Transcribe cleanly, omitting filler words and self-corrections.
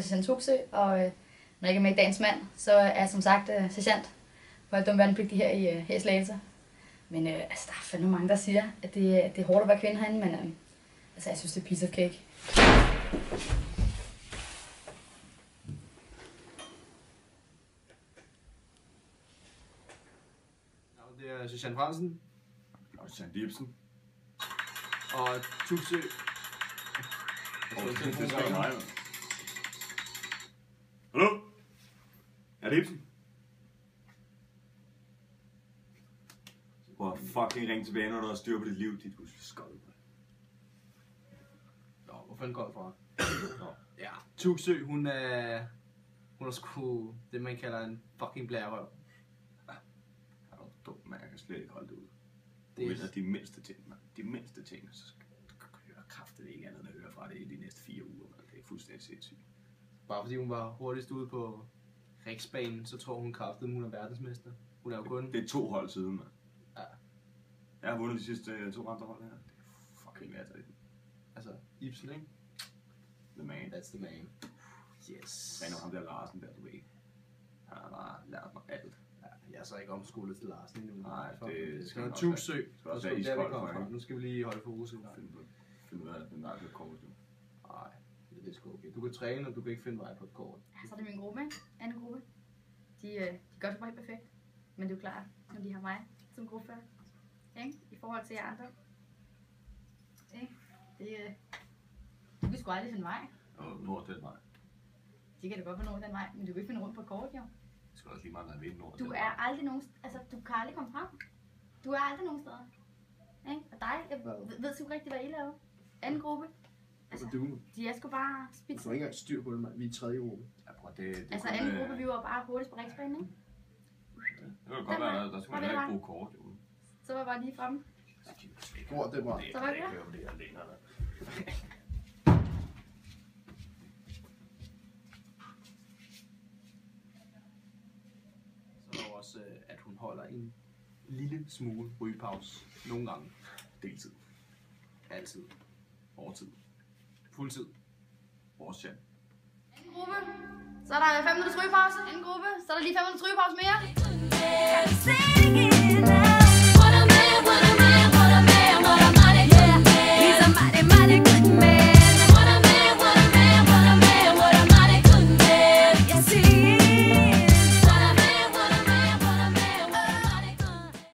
sergeant Tuksø, og når jeg ikke er med i Dagens Mand, så er jeg som sagt sergeant på alt dum værnepligtig her i Slagelse. Men altså, der er fandme mange, der siger, at det er hårdt at være kvinde herinde, men altså, jeg synes, det er piece of cake. Det er sergeant Fransen. Og sergeant Ibsen. Og Tuksø. Det skal mig. Hallo? Er det Ibsen? Prøv at fucking ringe tilbage, når du har styr på dit liv, dit skål. Nå, hvor fanden går det fra? Nå, ja. Tuksø, hun er sgu det, man kalder en fucking blærerøv. Er du dum, man? Jeg kan slet ikke holde det ud. Det er de mindste ting, man. De mindste ting, så skal du høre kraftigt ikke andet, end at høre fra det i de næste 4 uger, man. Det er fuldstændig sindssygt. Bare fordi hun var hurtigst ude på Riksbanen, så tror hun kraftigt, hun er verdensmester. Hun er jo kun... Det er 2 hold siden, man. Ja. Jeg har vundet de sidste 2 andre hold her. Det er fucking latterligt. Altså, Ibsen, ikke? The man. That's the man. Yes. Men nu ham der Larsen der, du ved. Han har bare lært mig alt. Ja, jeg er så ikke omskolet til Larsen endnu. Nej, det skal man også Tuksø. Skal også være iskold for hende. Nu skal vi lige holde fokus. Finde ud af, at den der er lidt kort. Nej, det er sgu okay. Du kan træne, og du kan ikke finde vej på et kort. Ja, så er det min gruppe, ikke? Anden gruppe. De gør det bare helt perfekt. Men det er jo klart, når de har mig som gruppefører. Ikke? I forhold til jer andre. Ikke? Du kan sgu aldrig finde vej. Og nord den vej. De kan da godt være nord den vej, men du kan ikke finde rundt på kort, jo. Det skal også lige meget, når jeg ved nord. Du er aldrig nogen... Altså, du kan aldrig komme frem. Du er aldrig nogen steder. Ikke? Og dig, jeg ved sgu ikke rigtig, hvad I laver. Anden gruppe. Altså, de er sgu bare spidt. Du får ikke engang styr på det, vi er i 3. gruppe. Ja, prøv, det altså, anden gruppe, vi var bare hurtigst på Riksbanen, ikke? Det var godt være, der skulle man ikke bruge kort, jo. Så var jeg bare lige fremme. Hvor det var. Så var det der. Det er længere, der. Så er også, at hun holder en lille smule rygepause. Nogle gange. Deltid. Altid. Overtid. Fuldtid. Årstjern. Anden gruppe. Så er der 5 minutters rygepause. Anden gruppe. Så er der lige 5 minutters rygepause mere.